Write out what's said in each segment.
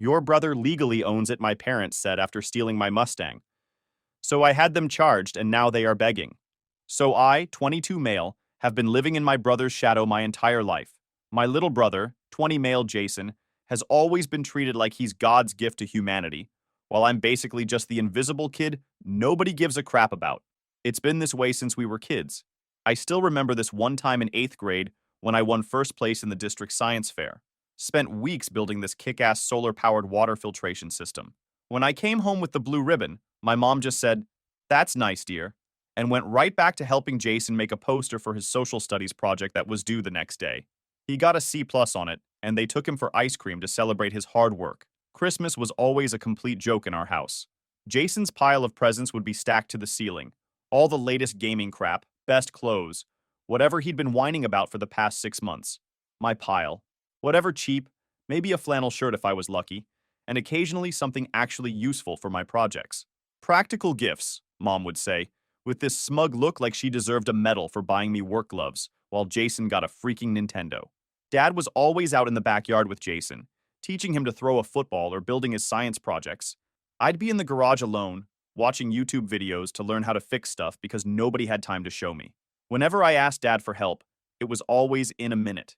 Your brother legally owns it, my parents said after stealing my Mustang. So I had them charged and now they are begging. So I, 22 male, have been living in my brother's shadow my entire life. My little brother, 20 male Jason, has always been treated like he's God's gift to humanity, while I'm basically just the invisible kid nobody gives a crap about. It's been this way since we were kids. I still remember this one time in 8th grade when I won first place in the district science fair. Spent weeks building this kick-ass solar-powered water filtration system. When I came home with the blue ribbon, my mom just said, "That's nice, dear," and went right back to helping Jason make a poster for his social studies project that was due the next day. He got a C+ on it, and they took him for ice cream to celebrate his hard work. Christmas was always a complete joke in our house. Jason's pile of presents would be stacked to the ceiling. All the latest gaming crap, best clothes, whatever he'd been whining about for the past 6 months. My pile. Whatever cheap, maybe a flannel shirt if I was lucky, and occasionally something actually useful for my projects. Practical gifts, Mom would say, with this smug look like she deserved a medal for buying me work gloves, while Jason got a freaking Nintendo. Dad was always out in the backyard with Jason, teaching him to throw a football or building his science projects. I'd be in the garage alone, watching YouTube videos to learn how to fix stuff because nobody had time to show me. Whenever I asked Dad for help, it was always in a minute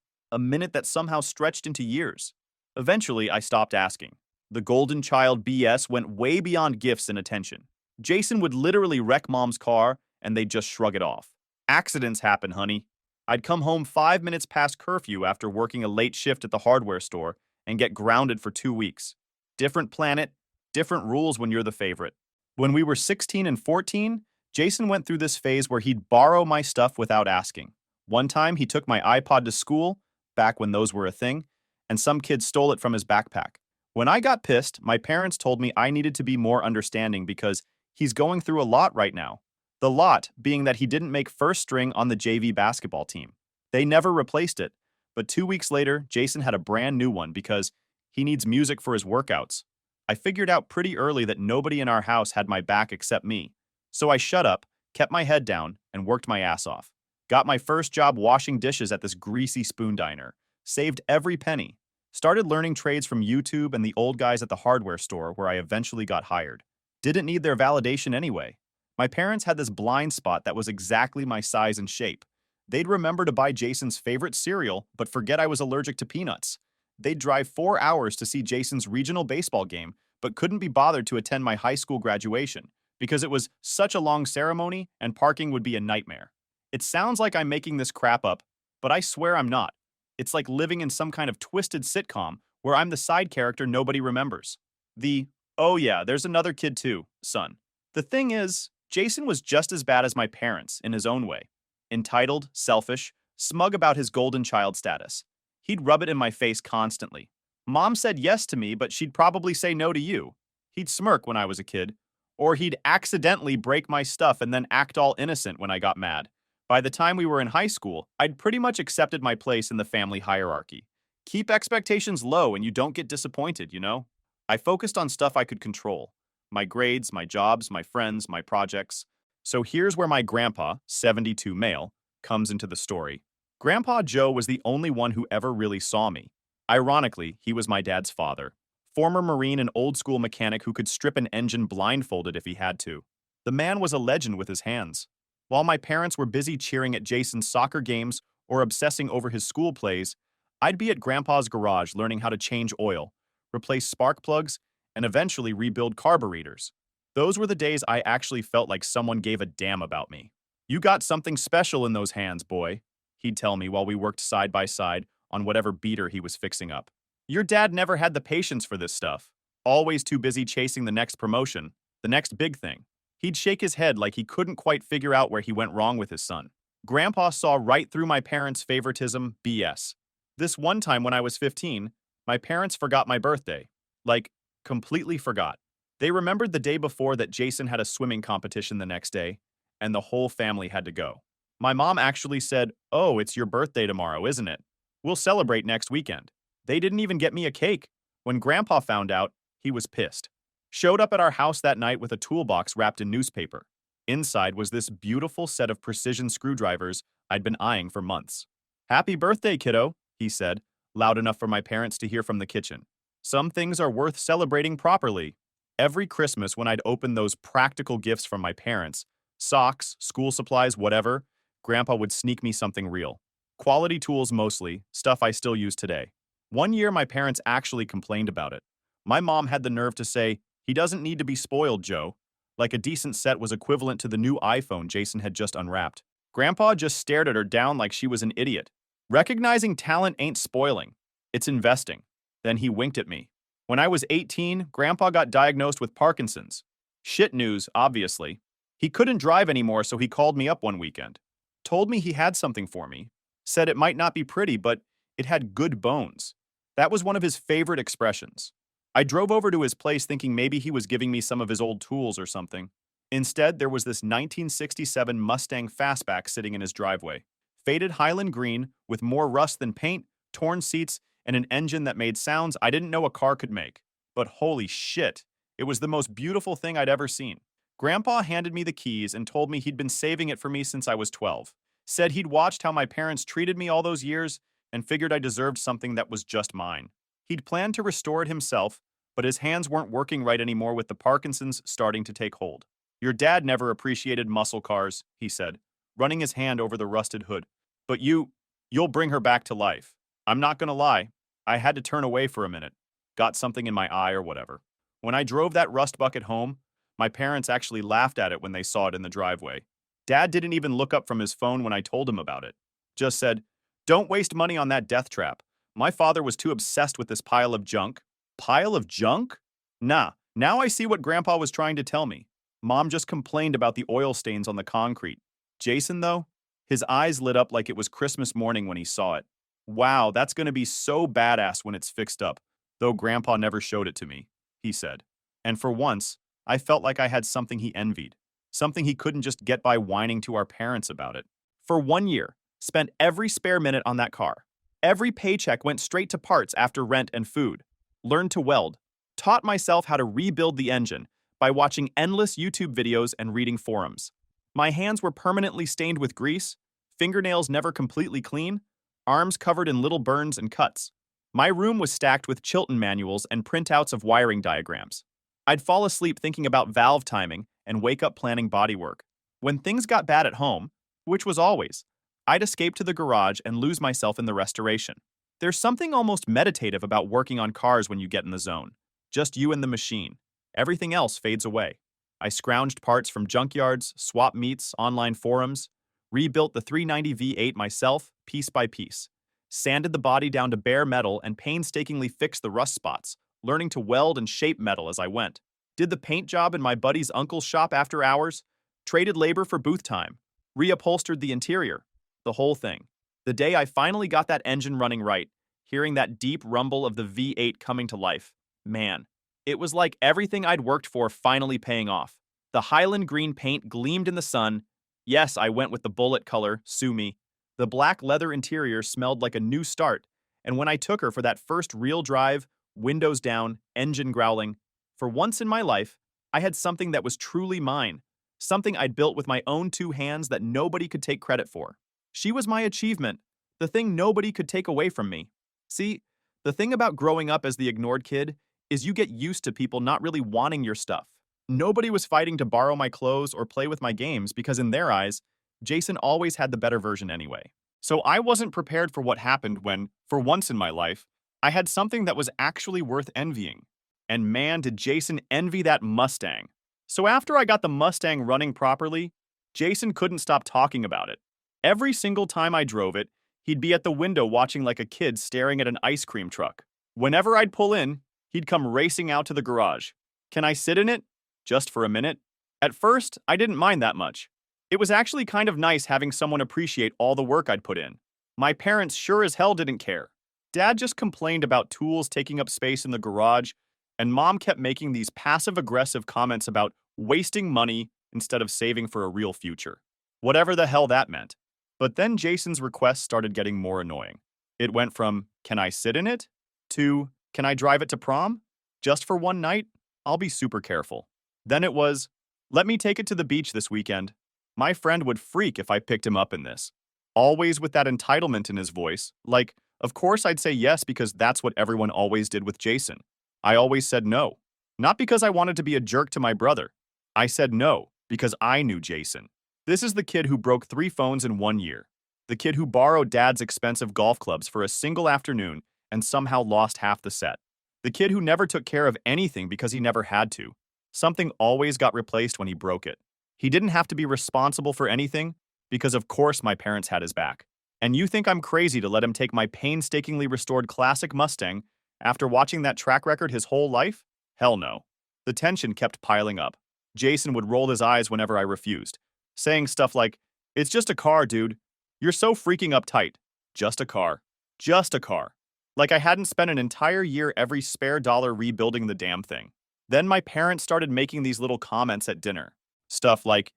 that somehow stretched into years. Eventually, I stopped asking. The golden child BS went way beyond gifts and attention. Jason would literally wreck Mom's car, and they'd just shrug it off. Accidents happen, honey. I'd come home 5 minutes past curfew after working a late shift at the hardware store and get grounded for 2 weeks. Different planet, different rules when you're the favorite. When we were 16 and 14, Jason went through this phase where he'd borrow my stuff without asking. One time, he took my iPod to school, back when those were a thing, and some kid stole it from his backpack. When I got pissed, my parents told me I needed to be more understanding because he's going through a lot right now. The lot being that he didn't make first string on the JV basketball team. They never replaced it, but 2 weeks later, Jason had a brand new one because he needs music for his workouts. I figured out pretty early that nobody in our house had my back except me. So I shut up, kept my head down, and worked my ass off. Got my first job washing dishes at this greasy spoon diner. Saved every penny. Started learning trades from YouTube and the old guys at the hardware store where I eventually got hired. Didn't need their validation anyway. My parents had this blind spot that was exactly my size and shape. They'd remember to buy Jason's favorite cereal, but forget I was allergic to peanuts. They'd drive 4 hours to see Jason's regional baseball game, but couldn't be bothered to attend my high school graduation because it was such a long ceremony and parking would be a nightmare. It sounds like I'm making this crap up, but I swear I'm not. It's like living in some kind of twisted sitcom where I'm the side character nobody remembers. The, "Oh yeah, there's another kid too, son." The thing is, Jason was just as bad as my parents in his own way. Entitled, selfish, smug about his golden child status. He'd rub it in my face constantly. Mom said yes to me, but she'd probably say no to you. He'd smirk when I was a kid. Or he'd accidentally break my stuff and then act all innocent when I got mad. By the time we were in high school, I'd pretty much accepted my place in the family hierarchy. Keep expectations low and you don't get disappointed, you know? I focused on stuff I could control. My grades, my jobs, my friends, my projects. So here's where my grandpa, 72 male, comes into the story. Grandpa Joe was the only one who ever really saw me. Ironically, he was my dad's father. Former Marine and old-school mechanic who could strip an engine blindfolded if he had to. The man was a legend with his hands. While my parents were busy cheering at Jason's soccer games or obsessing over his school plays, I'd be at Grandpa's garage learning how to change oil, replace spark plugs, and eventually rebuild carburetors. Those were the days I actually felt like someone gave a damn about me. "You got something special in those hands, boy," he'd tell me while we worked side by side on whatever beater he was fixing up. "Your dad never had the patience for this stuff. Always too busy chasing the next promotion, the next big thing." He'd shake his head like he couldn't quite figure out where he went wrong with his son. Grandpa saw right through my parents' favoritism BS. This one time when I was 15, my parents forgot my birthday. Like, completely forgot. They remembered the day before that Jason had a swimming competition the next day, and the whole family had to go. My mom actually said, "Oh, it's your birthday tomorrow, isn't it? We'll celebrate next weekend." They didn't even get me a cake. When Grandpa found out, he was pissed. Showed up at our house that night with a toolbox wrapped in newspaper. Inside was this beautiful set of precision screwdrivers I'd been eyeing for months. "Happy birthday, kiddo," he said, loud enough for my parents to hear from the kitchen. Some things are worth celebrating properly. Every Christmas, when I'd open those practical gifts from my parents, socks, school supplies, whatever, Grandpa would sneak me something real. Quality tools mostly, stuff I still use today. One year, my parents actually complained about it. My mom had the nerve to say, "He doesn't need to be spoiled, Joe." Like a decent set was equivalent to the new iPhone Jason had just unwrapped. Grandpa just stared at her down like she was an idiot. Recognizing talent ain't spoiling, it's investing. Then he winked at me. When I was 18, Grandpa got diagnosed with Parkinson's. Shit news, obviously. He couldn't drive anymore, so he called me up one weekend. Told me he had something for me. Said it might not be pretty, but it had good bones. That was one of his favorite expressions. I drove over to his place thinking maybe he was giving me some of his old tools or something. Instead, there was this 1967 Mustang Fastback sitting in his driveway. Faded Highland green, with more rust than paint, torn seats, and an engine that made sounds I didn't know a car could make. But holy shit, it was the most beautiful thing I'd ever seen. Grandpa handed me the keys and told me he'd been saving it for me since I was 12. Said he'd watched how my parents treated me all those years and figured I deserved something that was just mine. He'd planned to restore it himself, but his hands weren't working right anymore with the Parkinson's starting to take hold. "Your dad never appreciated muscle cars," he said, running his hand over the rusted hood. "But you'll bring her back to life." I'm not gonna lie, I had to turn away for a minute. Got something in my eye or whatever. When I drove that rust bucket home, my parents actually laughed at it when they saw it in the driveway. Dad didn't even look up from his phone when I told him about it. Just said, "Don't waste money on that death trap." My father was too obsessed with this pile of junk. Pile of junk? Nah, now I see what Grandpa was trying to tell me. Mom just complained about the oil stains on the concrete. Jason, though, his eyes lit up like it was Christmas morning when he saw it. "Wow, that's gonna be so badass when it's fixed up, though Grandpa never showed it to me," he said. And for once, I felt like I had something he envied, something he couldn't just get by whining to our parents about it. For 1 year, spent every spare minute on that car. Every paycheck went straight to parts after rent and food. Learned to weld. Taught myself how to rebuild the engine by watching endless YouTube videos and reading forums. My hands were permanently stained with grease, fingernails never completely clean, arms covered in little burns and cuts. My room was stacked with Chilton manuals and printouts of wiring diagrams. I'd fall asleep thinking about valve timing and wake up planning bodywork. When things got bad at home, which was always, I'd escape to the garage and lose myself in the restoration. There's something almost meditative about working on cars when you get in the zone. Just you and the machine. Everything else fades away. I scrounged parts from junkyards, swap meets, online forums, rebuilt the 390 V8 myself, piece by piece. Sanded the body down to bare metal and painstakingly fixed the rust spots, learning to weld and shape metal as I went. Did the paint job in my buddy's uncle's shop after hours. Traded labor for booth time. Reupholstered the interior. The whole thing. The day I finally got that engine running right, hearing that deep rumble of the V8 coming to life, man, it was like everything I'd worked for finally paying off. The Highland green paint gleamed in the sun. Yes, I went with the bullet color, sue me. The black leather interior smelled like a new start, and when I took her for that first real drive, windows down, engine growling, for once in my life, I had something that was truly mine, something I'd built with my own two hands that nobody could take credit for. She was my achievement, the thing nobody could take away from me. See, the thing about growing up as the ignored kid is you get used to people not really wanting your stuff. Nobody was fighting to borrow my clothes or play with my games because in their eyes, Jason always had the better version anyway. So I wasn't prepared for what happened when, for once in my life, I had something that was actually worth envying. And man, did Jason envy that Mustang. So after I got the Mustang running properly, Jason couldn't stop talking about it. Every single time I drove it, he'd be at the window watching like a kid staring at an ice cream truck. Whenever I'd pull in, he'd come racing out to the garage. "Can I sit in it?" Just for a minute. At first, I didn't mind that much. It was actually kind of nice having someone appreciate all the work I'd put in. My parents sure as hell didn't care. Dad just complained about tools taking up space in the garage, and Mom kept making these passive-aggressive comments about wasting money instead of saving for a real future. Whatever the hell that meant. But then Jason's requests started getting more annoying. It went from, "Can I sit in it?" to, "Can I drive it to prom? Just for one night? I'll be super careful." Then it was, "Let me take it to the beach this weekend." My friend would freak if I picked him up in this. Always with that entitlement in his voice, like, of course I'd say yes because that's what everyone always did with Jason. I always said no. Not because I wanted to be a jerk to my brother. I said no because I knew Jason. This is the kid who broke 3 phones in 1 year. The kid who borrowed dad's expensive golf clubs for a single afternoon and somehow lost half the set. The kid who never took care of anything because he never had to. Something always got replaced when he broke it. He didn't have to be responsible for anything because of course my parents had his back. And you think I'm crazy to let him take my painstakingly restored classic Mustang after watching that track record his whole life? Hell no. The tension kept piling up. Jason would roll his eyes whenever I refused, saying stuff like, "It's just a car, dude. You're so freaking uptight. Just a car. Just a car." Like I hadn't spent an entire year every spare dollar rebuilding the damn thing. Then my parents started making these little comments at dinner. Stuff like,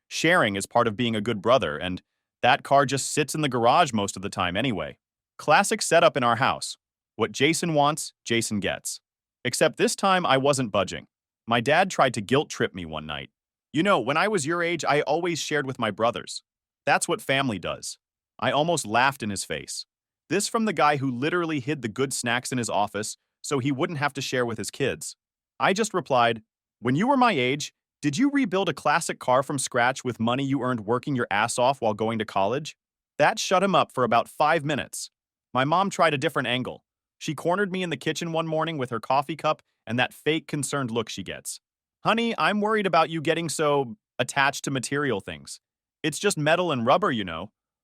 sharing is part of being a good brother, and that car just sits in the garage most of the time anyway. Classic setup in our house. What Jason wants, Jason gets. Except this time I wasn't budging. My dad tried to guilt trip me one night. When I was your age, I always shared with my brothers. That's what family does. I almost laughed in his face. This from the guy who literally hid the good snacks in his office so he wouldn't have to share with his kids. I just replied, "When you were my age, did you rebuild a classic car from scratch with money you earned working your ass off while going to college?" That shut him up for about 5 minutes. My mom tried a different angle. She cornered me in the kitchen one morning with her coffee cup and that fake concerned look she gets. "Honey, I'm worried about you getting so attached to material things. It's just metal and rubber.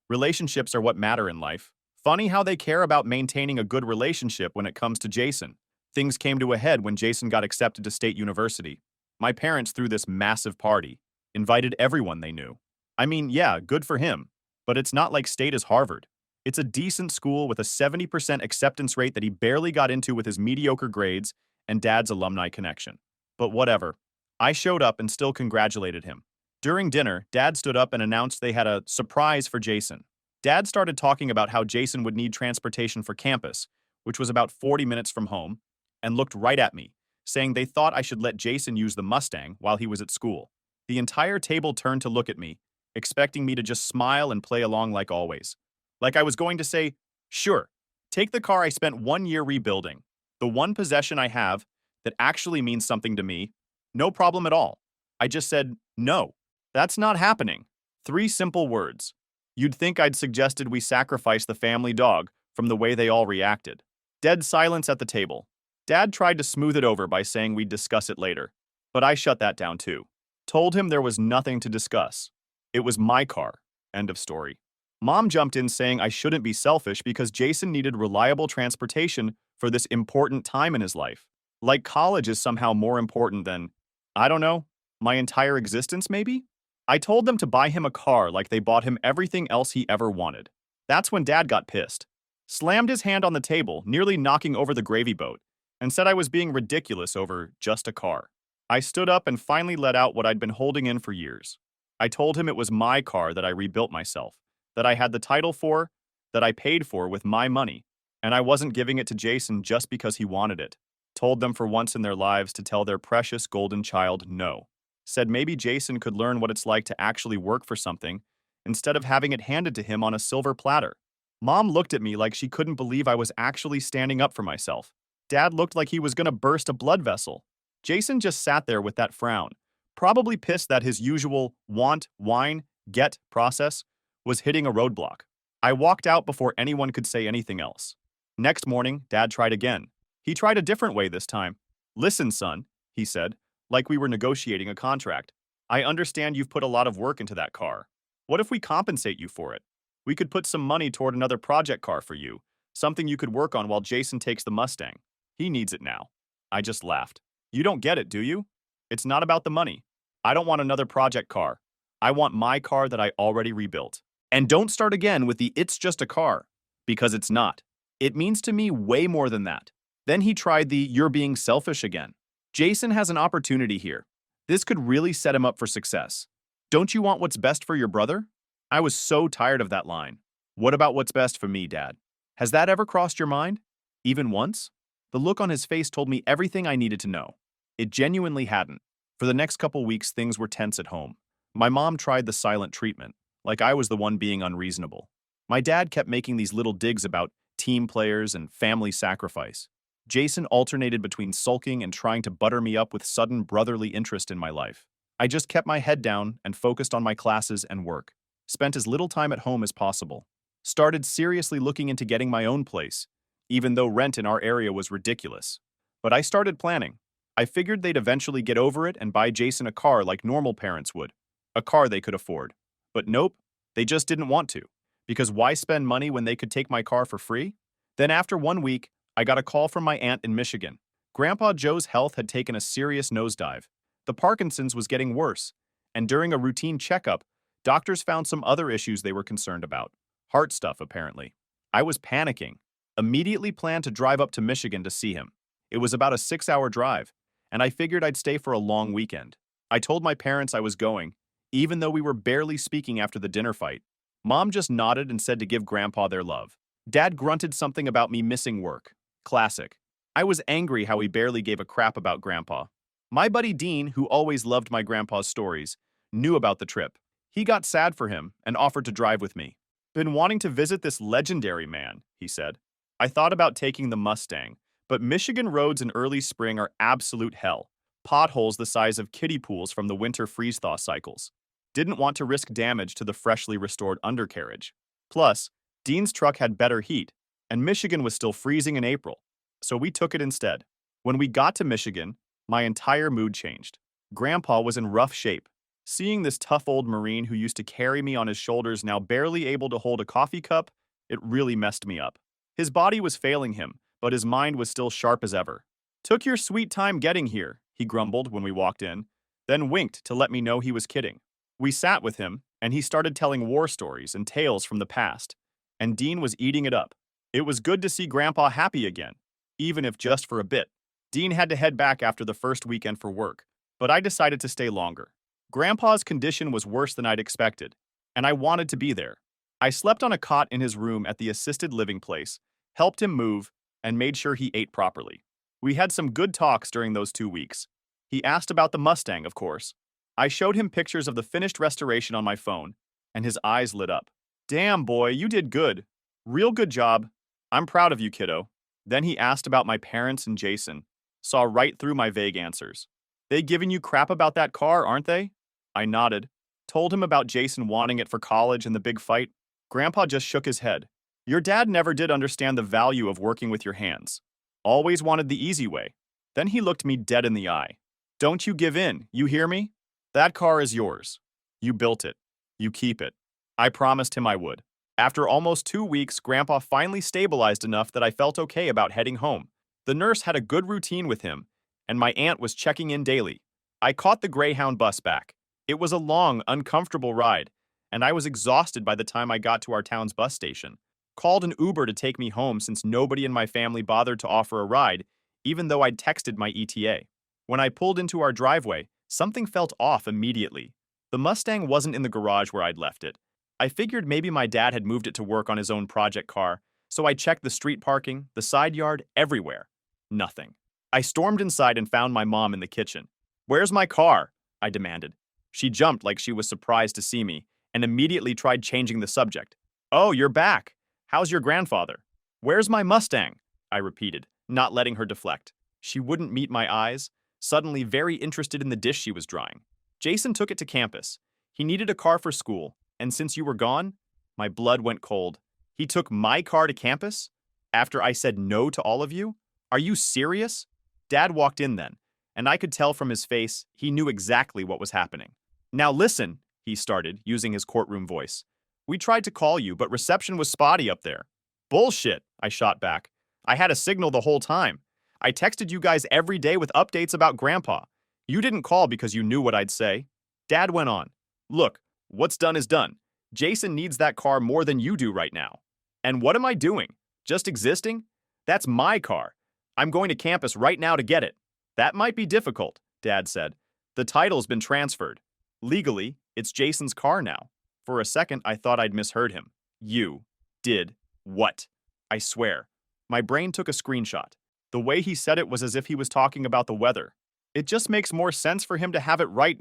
Relationships are what matter in life." Funny how they care about maintaining a good relationship when it comes to Jason. Things came to a head when Jason got accepted to State University. My parents threw this massive party, invited everyone they knew. I mean, yeah, good for him, but it's not like State is Harvard. It's a decent school with a 70% acceptance rate that he barely got into with his mediocre grades and dad's alumni connection. But whatever. I showed up and still congratulated him. During dinner, Dad stood up and announced they had a surprise for Jason. Dad started talking about how Jason would need transportation for campus, which was about 40 minutes from home, and looked right at me, saying they thought I should let Jason use the Mustang while he was at school. The entire table turned to look at me, expecting me to just smile and play along like always. Like I was going to say, "Sure, take the car I spent 1 year rebuilding, the one possession I have that actually means something to me. No problem at all." I just said, "No, that's not happening." 3 simple words. You'd think I'd suggested we sacrifice the family dog from the way they all reacted. Dead silence at the table. Dad tried to smooth it over by saying we'd discuss it later, but I shut that down too. Told him there was nothing to discuss. It was my car. End of story. Mom jumped in saying I shouldn't be selfish because Jason needed reliable transportation for this important time in his life. Like college is somehow more important than, I don't know, my entire existence maybe? I told them to buy him a car like they bought him everything else he ever wanted. That's when Dad got pissed. Slammed his hand on the table, nearly knocking over the gravy boat, and said I was being ridiculous over just a car. I stood up and finally let out what I'd been holding in for years. I told him it was my car that I rebuilt myself, that I had the title for, that I paid for with my money, and I wasn't giving it to Jason just because he wanted it. Told them for once in their lives to tell their precious golden child no. Said maybe Jason could learn what it's like to actually work for something instead of having it handed to him on a silver platter. Mom looked at me like she couldn't believe I was actually standing up for myself. Dad looked like he was going to burst a blood vessel. Jason just sat there with that frown, probably pissed that his usual want, whine, get process was hitting a roadblock. I walked out before anyone could say anything else. Next morning, Dad tried again. He tried a different way this time. "Listen, son," he said, like we were negotiating a contract. "I understand you've put a lot of work into that car. What if we compensate you for it? We could put some money toward another project car for you, something you could work on while Jason takes the Mustang. He needs it now." I just laughed. "You don't get it, do you? It's not about the money. I don't want another project car. I want my car that I already rebuilt." And don't start again with the "it's just a car," because it's not. It means to me way more than that. Then he tried the "you're being selfish" again. Jason has an opportunity here. This could really set him up for success. Don't you want what's best for your brother? I was so tired of that line. What about what's best for me, Dad? Has that ever crossed your mind? Even once? The look on his face told me everything I needed to know. It genuinely hadn't. For the next couple weeks, things were tense at home. My mom tried the silent treatment, like I was the one being unreasonable. My dad kept making these little digs about team players and family sacrifice. Jason alternated between sulking and trying to butter me up with sudden brotherly interest in my life. I just kept my head down and focused on my classes and work. Spent as little time at home as possible. Started seriously looking into getting my own place, even though rent in our area was ridiculous. But I started planning. I figured they'd eventually get over it and buy Jason a car like normal parents would. A car they could afford. But nope, they just didn't want to. Because why spend money when they could take my car for free? Then after 1 week, I got a call from my aunt in Michigan. Grandpa Joe's health had taken a serious nosedive. The Parkinson's was getting worse, and during a routine checkup, doctors found some other issues they were concerned about. Heart stuff, apparently. I was panicking. Immediately planned to drive up to Michigan to see him. It was about a 6-hour drive, and I figured I'd stay for a long weekend. I told my parents I was going, even though we were barely speaking after the dinner fight. Mom just nodded and said to give Grandpa their love. Dad grunted something about me missing work. Classic. I was angry how he barely gave a crap about Grandpa. My buddy Dean, who always loved my grandpa's stories, knew about the trip. He got sad for him and offered to drive with me. Been wanting to visit this legendary man, he said. I thought about taking the Mustang, but Michigan roads in early spring are absolute hell. Potholes the size of kiddie pools from the winter freeze-thaw cycles. Didn't want to risk damage to the freshly restored undercarriage. Plus, Dean's truck had better heat, and Michigan was still freezing in April, so we took it instead. When we got to Michigan, my entire mood changed. Grandpa was in rough shape. Seeing this tough old Marine who used to carry me on his shoulders now barely able to hold a coffee cup, it really messed me up. His body was failing him, but his mind was still sharp as ever. Took your sweet time getting here, he grumbled when we walked in, then winked to let me know he was kidding. We sat with him, and he started telling war stories and tales from the past, and Dean was eating it up. It was good to see Grandpa happy again, even if just for a bit. Dean had to head back after the first weekend for work, but I decided to stay longer. Grandpa's condition was worse than I'd expected, and I wanted to be there. I slept on a cot in his room at the assisted living place, helped him move, and made sure he ate properly. We had some good talks during those 2 weeks. He asked about the Mustang, of course. I showed him pictures of the finished restoration on my phone, and his eyes lit up. Damn, boy, you did good. Real good job. I'm proud of you, kiddo. Then he asked about my parents and Jason. Saw right through my vague answers. They giving you crap about that car, aren't they? I nodded. Told him about Jason wanting it for college and the big fight. Grandpa just shook his head. Your dad never did understand the value of working with your hands. Always wanted the easy way. Then he looked me dead in the eye. Don't you give in, you hear me? That car is yours. You built it. You keep it. I promised him I would. After almost 2 weeks, Grandpa finally stabilized enough that I felt okay about heading home. The nurse had a good routine with him, and my aunt was checking in daily. I caught the Greyhound bus back. It was a long, uncomfortable ride, and I was exhausted by the time I got to our town's bus station. Called an Uber to take me home since nobody in my family bothered to offer a ride, even though I'd texted my ETA. When I pulled into our driveway, something felt off immediately. The Mustang wasn't in the garage where I'd left it. I figured maybe my dad had moved it to work on his own project car, so I checked the street parking, the side yard, everywhere. Nothing. I stormed inside and found my mom in the kitchen. Where's my car? I demanded. She jumped like she was surprised to see me and immediately tried changing the subject. Oh, you're back. How's your grandfather? Where's my Mustang? I repeated, not letting her deflect. She wouldn't meet my eyes, suddenly very interested in the dish she was drying. Jason took it to campus. He needed a car for school, and since you were gone, my blood went cold. He took my car to campus? After I said no to all of you? Are you serious? Dad walked in then, and I could tell from his face he knew exactly what was happening. Now listen, he started, using his courtroom voice. We tried to call you, but reception was spotty up there. Bullshit, I shot back. I had a signal the whole time. I texted you guys every day with updates about Grandpa. You didn't call because you knew what I'd say. Dad went on. Look, what's done is done. Jason needs that car more than you do right now. And what am I doing? Just existing? That's my car. I'm going to campus right now to get it. That might be difficult, Dad said. The title's been transferred. Legally, it's Jason's car now. For a second, I thought I'd misheard him. You did what? I swear. My brain took a screenshot. The way he said it was as if he was talking about the weather. It just makes more sense for him to have it right.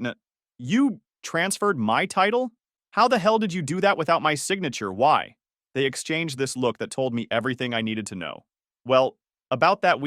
You transferred my title? How the hell did you do that without my signature? Why? They exchanged this look that told me everything I needed to know. Well, about that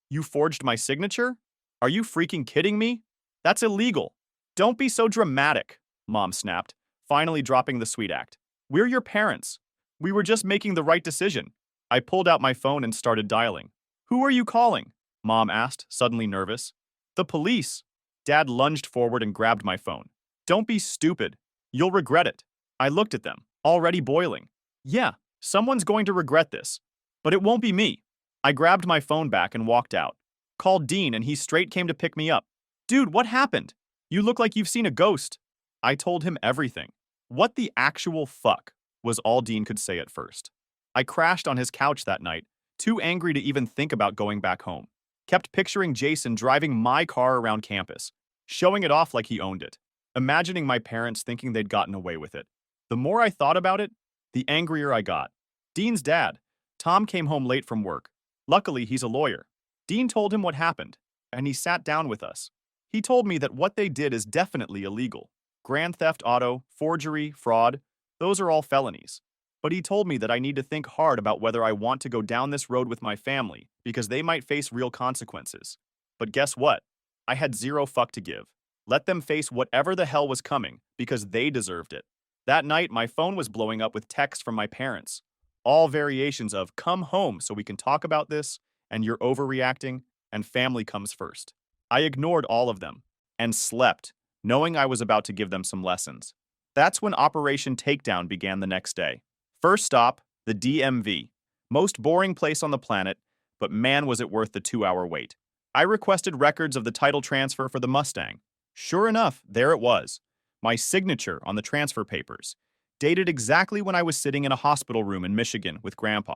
You forged my signature? Are you freaking kidding me? That's illegal. Don't be so dramatic, Mom snapped, finally dropping the sweet act. We're your parents. We were just making the right decision. I pulled out my phone and started dialing. Who are you calling? Mom asked, suddenly nervous. The police. Dad lunged forward and grabbed my phone. Don't be stupid. You'll regret it. I looked at them, already boiling. Yeah, someone's going to regret this. But it won't be me. I grabbed my phone back and walked out. Called Dean and he straight came to pick me up. Dude, what happened? You look like you've seen a ghost. I told him everything. What the actual fuck was all Dean could say at first. I crashed on his couch that night, too angry to even think about going back home. Kept picturing Jason driving my car around campus, showing it off like he owned it, imagining my parents thinking they'd gotten away with it. The more I thought about it, the angrier I got. Dean's dad, Tom, came home late from work. Luckily, he's a lawyer. Dean told him what happened, and he sat down with us. He told me that what they did is definitely illegal. Grand theft auto, forgery, fraud, those are all felonies. But he told me that I need to think hard about whether I want to go down this road with my family because they might face real consequences. But guess what? I had zero fuck to give. Let them face whatever the hell was coming because they deserved it. That night, my phone was blowing up with texts from my parents. All variations of come home so we can talk about this, and you're overreacting, and family comes first. I ignored all of them and slept, knowing I was about to give them some lessons. That's when Operation Takedown began the next day. First stop, the DMV. Most boring place on the planet, but man was it worth the 2-hour wait. I requested records of the title transfer for the Mustang. Sure enough, there it was. My signature on the transfer papers. Dated exactly when I was sitting in a hospital room in Michigan with Grandpa.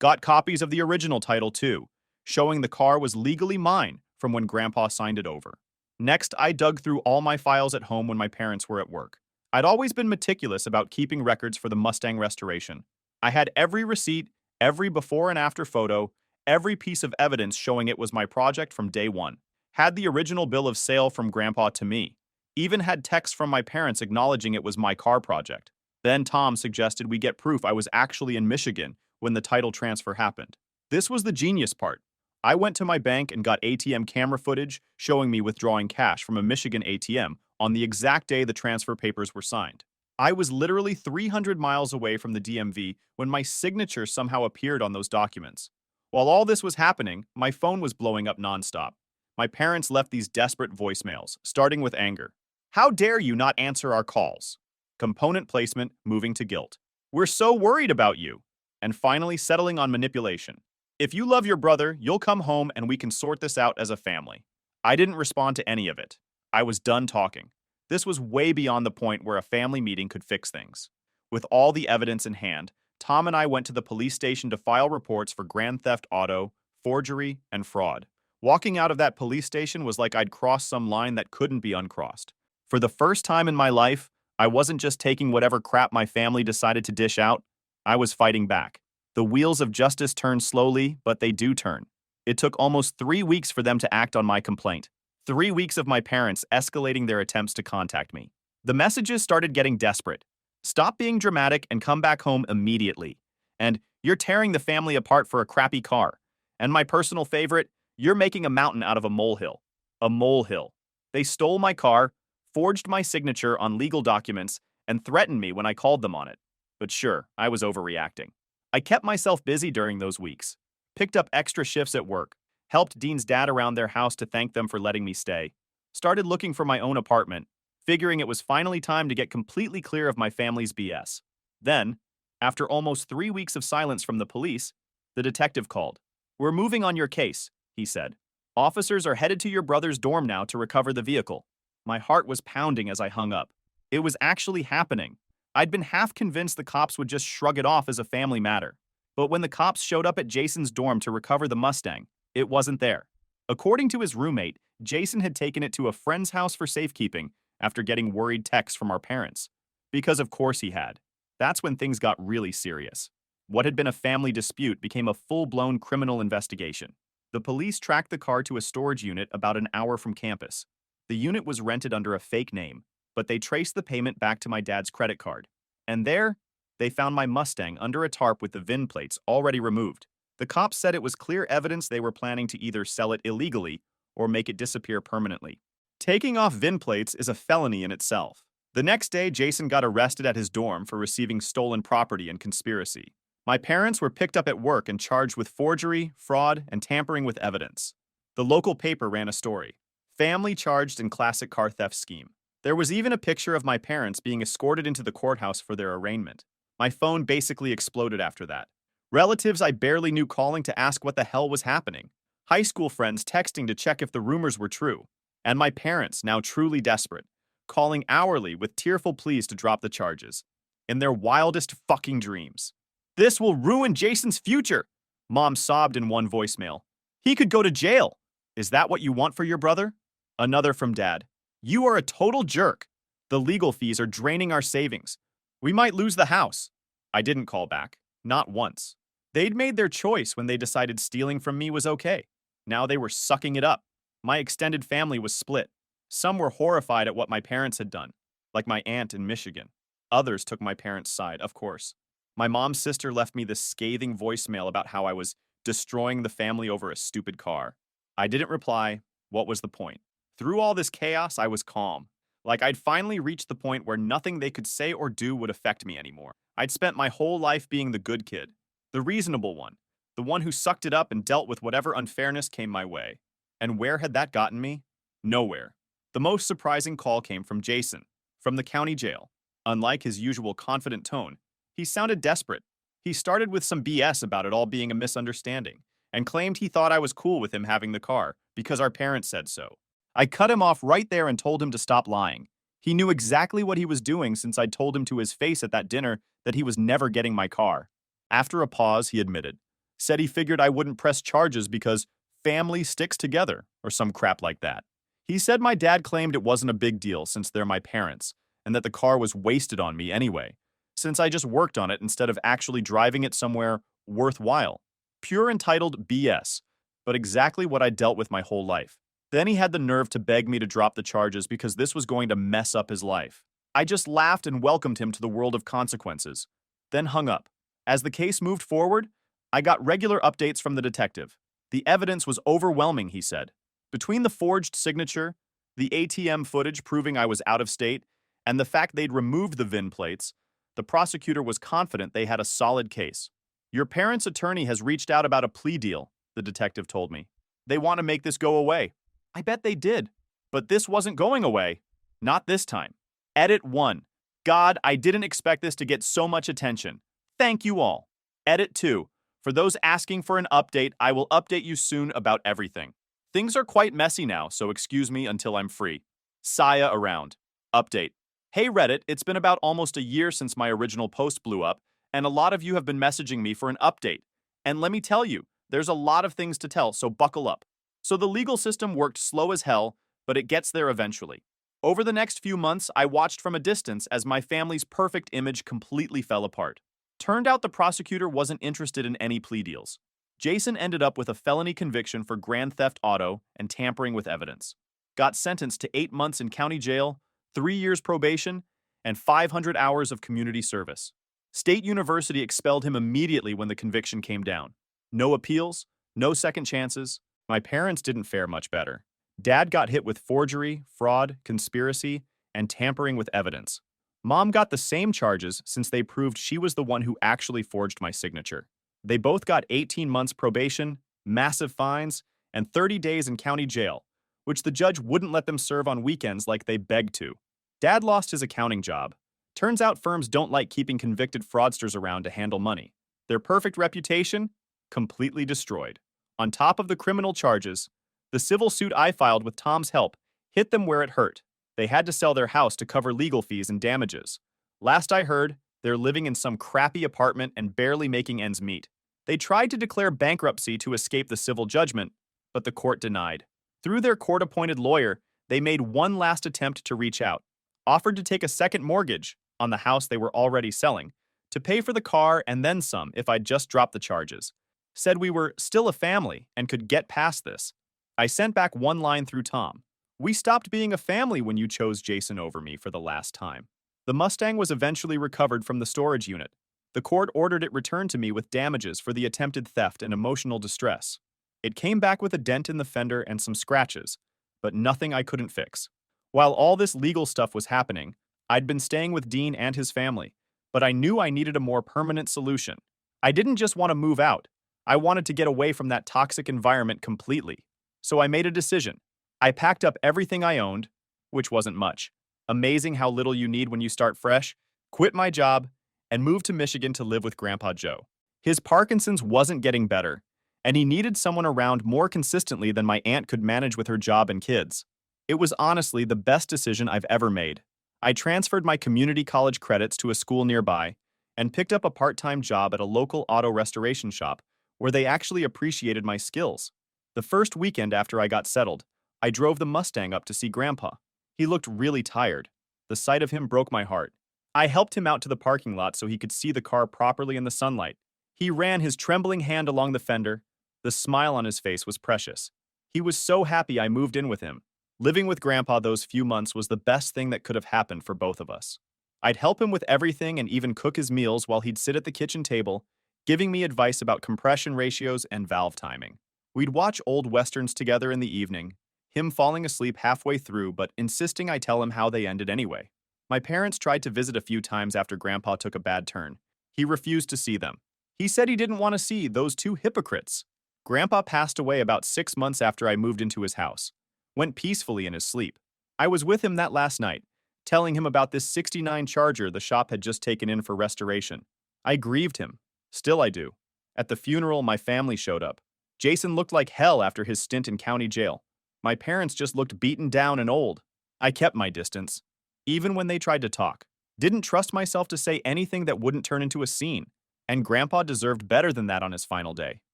Got copies of the original title too, showing the car was legally mine from when Grandpa signed it over. Next, I dug through all my files at home when my parents were at work. I'd always been meticulous about keeping records for the Mustang restoration. I had every receipt, every before and after photo, every piece of evidence showing it was my project from day one. Had the original bill of sale from Grandpa to me. Even had texts from my parents acknowledging it was my car project. Then Tom suggested we get proof I was actually in Michigan when the title transfer happened. This was the genius part. I went to my bank and got ATM camera footage showing me withdrawing cash from a Michigan ATM on the exact day the transfer papers were signed. I was literally 300 miles away from the DMV when my signature somehow appeared on those documents. While all this was happening, my phone was blowing up nonstop. My parents left these desperate voicemails, starting with anger. How dare you not answer our calls? Component placement moving to guilt. We're so worried about you. And finally settling on manipulation. If you love your brother, you'll come home and we can sort this out as a family. I didn't respond to any of it. I was done talking. This was way beyond the point where a family meeting could fix things. With all the evidence in hand, Tom and I went to the police station to file reports for grand theft auto, forgery, and fraud. Walking out of that police station was like I'd crossed some line that couldn't be uncrossed. For the first time in my life, I wasn't just taking whatever crap my family decided to dish out. I was fighting back. The wheels of justice turn slowly, but they do turn. It took almost 3 weeks for them to act on my complaint. 3 weeks of my parents escalating their attempts to contact me. The messages started getting desperate. Stop being dramatic and come back home immediately. And you're tearing the family apart for a crappy car. And my personal favorite, you're making a mountain out of a molehill. A molehill. They stole my car, forged my signature on legal documents, and threatened me when I called them on it. But sure, I was overreacting. I kept myself busy during those weeks. Picked up extra shifts at work. Helped Dean's dad around their house to thank them for letting me stay. Started looking for my own apartment, figuring it was finally time to get completely clear of my family's BS. Then, after almost 3 weeks of silence from the police, the detective called. We're moving on your case, he said. Officers are headed to your brother's dorm now to recover the vehicle. My heart was pounding as I hung up. It was actually happening. I'd been half convinced the cops would just shrug it off as a family matter. But when the cops showed up at Jason's dorm to recover the Mustang, it wasn't there. According to his roommate, Jason had taken it to a friend's house for safekeeping after getting worried texts from our parents. Because of course he had. That's when things got really serious. What had been a family dispute became a full-blown criminal investigation. The police tracked the car to a storage unit about an hour from campus. The unit was rented under a fake name, but they traced the payment back to my dad's credit card. And there, they found my Mustang under a tarp with the VIN plates already removed. The cops said it was clear evidence they were planning to either sell it illegally or make it disappear permanently. Taking off VIN plates is a felony in itself. The next day, Jason got arrested at his dorm for receiving stolen property and conspiracy. My parents were picked up at work and charged with forgery, fraud, and tampering with evidence. The local paper ran a story. Family charged in classic car theft scheme. There was even a picture of my parents being escorted into the courthouse for their arraignment. My phone basically exploded after that. Relatives I barely knew calling to ask what the hell was happening. High school friends texting to check if the rumors were true. And my parents, now truly desperate, calling hourly with tearful pleas to drop the charges. In their wildest fucking dreams. This will ruin Jason's future, Mom sobbed in one voicemail. He could go to jail. Is that what you want for your brother? Another from Dad. You are a total jerk. The legal fees are draining our savings. We might lose the house. I didn't call back. Not once. They'd made their choice when they decided stealing from me was okay. Now they were sucking it up. My extended family was split. Some were horrified at what my parents had done, like my aunt in Michigan. Others took my parents' side, of course. My mom's sister left me this scathing voicemail about how I was destroying the family over a stupid car. I didn't reply. What was the point? Through all this chaos, I was calm. Like I'd finally reached the point where nothing they could say or do would affect me anymore. I'd spent my whole life being the good kid, the reasonable one, the one who sucked it up and dealt with whatever unfairness came my way. And where had that gotten me? Nowhere. The most surprising call came from Jason, from the county jail. Unlike his usual confident tone, he sounded desperate. He started with some BS about it all being a misunderstanding, and claimed he thought I was cool with him having the car, because our parents said so. I cut him off right there and told him to stop lying. He knew exactly what he was doing since I'd told him to his face at that dinner that he was never getting my car. After a pause, he admitted. Said he figured I wouldn't press charges because family sticks together, or some crap like that. He said my dad claimed it wasn't a big deal since they're my parents, and that the car was wasted on me anyway, since I just worked on it instead of actually driving it somewhere worthwhile. Pure entitled BS, but exactly what I dealt with my whole life. Then he had the nerve to beg me to drop the charges because this was going to mess up his life. I just laughed and welcomed him to the world of consequences, then hung up. As the case moved forward, I got regular updates from the detective. The evidence was overwhelming, he said. Between the forged signature, the ATM footage proving I was out of state, and the fact they'd removed the VIN plates, the prosecutor was confident they had a solid case. Your parents' attorney has reached out about a plea deal, the detective told me. They want to make this go away. I bet they did. But this wasn't going away. Not this time. Edit 1. God, I didn't expect this to get so much attention. Thank you all. Edit 2. For those asking for an update, I will update you soon about everything. Things are quite messy now, so excuse me until I'm free. Saya around. Update. Hey Reddit, it's been about almost a year since my original post blew up, and a lot of you have been messaging me for an update. And let me tell you, there's a lot of things to tell, so buckle up. So the legal system worked slow as hell, but it gets there eventually. Over the next few months, I watched from a distance as my family's perfect image completely fell apart. Turned out the prosecutor wasn't interested in any plea deals. Jason ended up with a felony conviction for grand theft auto and tampering with evidence. Got sentenced to 8 months in county jail, 3 years probation, and 500 hours of community service. State University expelled him immediately when the conviction came down. No appeals, no second chances. My parents didn't fare much better. Dad got hit with forgery, fraud, conspiracy, and tampering with evidence. Mom got the same charges since they proved she was the one who actually forged my signature. They both got 18 months probation, massive fines, and 30 days in county jail, which the judge wouldn't let them serve on weekends like they begged to. Dad lost his accounting job. Turns out firms don't like keeping convicted fraudsters around to handle money. Their perfect reputation? Completely destroyed. On top of the criminal charges, the civil suit I filed with Tom's help hit them where it hurt. They had to sell their house to cover legal fees and damages. Last I heard, they're living in some crappy apartment and barely making ends meet. They tried to declare bankruptcy to escape the civil judgment, but the court denied. Through their court-appointed lawyer, they made one last attempt to reach out, offered to take a second mortgage on the house they were already selling, to pay for the car and then some if I'd just dropped the charges. Said we were still a family and could get past this. I sent back one line through Tom. We stopped being a family when you chose Jason over me for the last time. The Mustang was eventually recovered from the storage unit. The court ordered it returned to me with damages for the attempted theft and emotional distress. It came back with a dent in the fender and some scratches, but nothing I couldn't fix. While all this legal stuff was happening, I'd been staying with Dean and his family, but I knew I needed a more permanent solution. I didn't just want to move out. I wanted to get away from that toxic environment completely. So I made a decision. I packed up everything I owned, which wasn't much. Amazing how little you need when you start fresh. Quit my job and moved to Michigan to live with Grandpa Joe. His Parkinson's wasn't getting better, and he needed someone around more consistently than my aunt could manage with her job and kids. It was honestly the best decision I've ever made. I transferred my community college credits to a school nearby and picked up a part-time job at a local auto restoration shop where they actually appreciated my skills. The first weekend after I got settled, I drove the Mustang up to see Grandpa. He looked really tired. The sight of him broke my heart. I helped him out to the parking lot so he could see the car properly in the sunlight. He ran his trembling hand along the fender. The smile on his face was precious. He was so happy I moved in with him. Living with Grandpa those few months was the best thing that could have happened for both of us. I'd help him with everything and even cook his meals while he'd sit at the kitchen table, giving me advice about compression ratios and valve timing. We'd watch old westerns together in the evening, him falling asleep halfway through but insisting I tell him how they ended anyway. My parents tried to visit a few times after Grandpa took a bad turn. He refused to see them. He said he didn't want to see those two hypocrites. Grandpa passed away about 6 months after I moved into his house. Went peacefully in his sleep. I was with him that last night, telling him about this '69 Charger the shop had just taken in for restoration. I grieved him. Still I do. At the funeral, my family showed up. Jason looked like hell after his stint in county jail. My parents just looked beaten down and old. I kept my distance. Even when they tried to talk. Didn't trust myself to say anything that wouldn't turn into a scene. And Grandpa deserved better than that on his final day.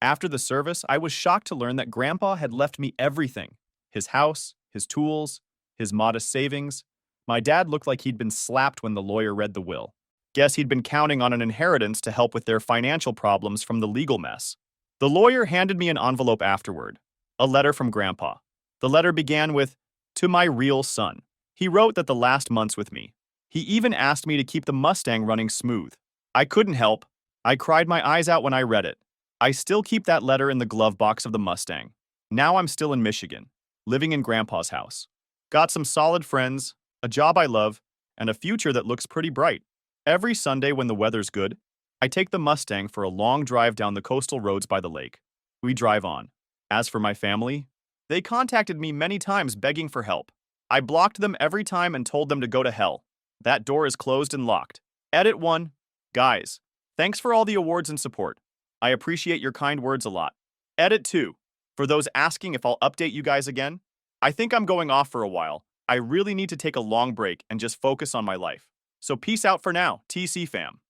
After the service, I was shocked to learn that Grandpa had left me everything. His house, his tools, his modest savings. My dad looked like he'd been slapped when the lawyer read the will. Guess he'd been counting on an inheritance to help with their financial problems from the legal mess. The lawyer handed me an envelope afterward. A letter from Grandpa. The letter began with, "To my real son." He wrote that the last months with me. He even asked me to keep the Mustang running smooth. I couldn't help. I cried my eyes out when I read it. I still keep that letter in the glove box of the Mustang. Now I'm still in Michigan, living in Grandpa's house. Got some solid friends, a job I love, and a future that looks pretty bright. Every Sunday when the weather's good, I take the Mustang for a long drive down the coastal roads by the lake. We drive on. As for my family, they contacted me many times begging for help. I blocked them every time and told them to go to hell. That door is closed and locked. Edit 1. Guys, thanks for all the awards and support. I appreciate your kind words a lot. Edit 2. For those asking if I'll update you guys again, I think I'm going off for a while. I really need to take a long break and just focus on my life. So peace out for now, TC fam.